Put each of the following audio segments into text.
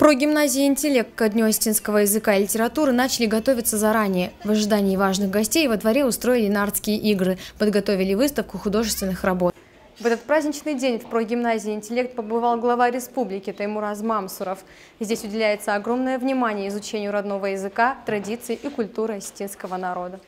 Прогимназии «Интеллект» ко Дню осетинского языка и литературы начали готовиться заранее. В ожидании важных гостей во дворе устроили нардские игры, подготовили выставку художественных работ. В этот праздничный день в прогимназии «Интеллект» побывал глава республики Таймураз Мамсуров. Здесь уделяется огромное внимание изучению родного языка, традиций и культуры осетинского народа.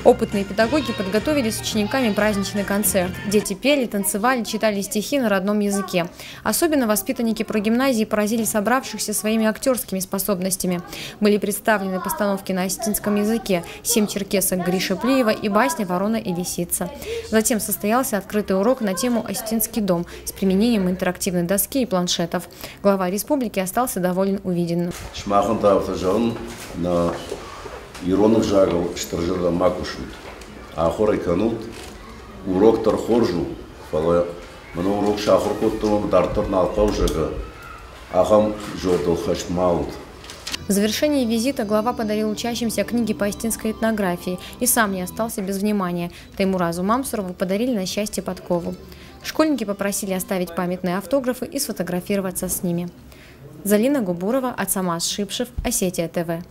Опытные педагоги подготовили с учениками праздничный концерт. Дети пели, танцевали, читали стихи на родном языке. Особенно воспитанники прогимназии поразили собравшихся своими актерскими способностями. Были представлены постановки на осетинском языке «Семь черкесок» Гриши Плиева и басня «Ворона и лисица». Затем состоялся открытый урок на тему «Осетинский дом» с применением интерактивной доски и планшетов. Глава республики остался доволен увиденным. Иронных жагал штержера макушут, а хорой канут урок торхоржу, фала мно урок шахуркотом дартор налкаужага, ахам жодал хашмаут. В завершении визита глава подарил учащимся книги по осетинской этнографии и сам не остался без внимания. Таймуразу Мамсурову подарили на счастье подкову. Школьники попросили оставить памятные автографы и сфотографироваться с ними. Залина Губурова, Ацамаз Шипшев, Осетия ТВ.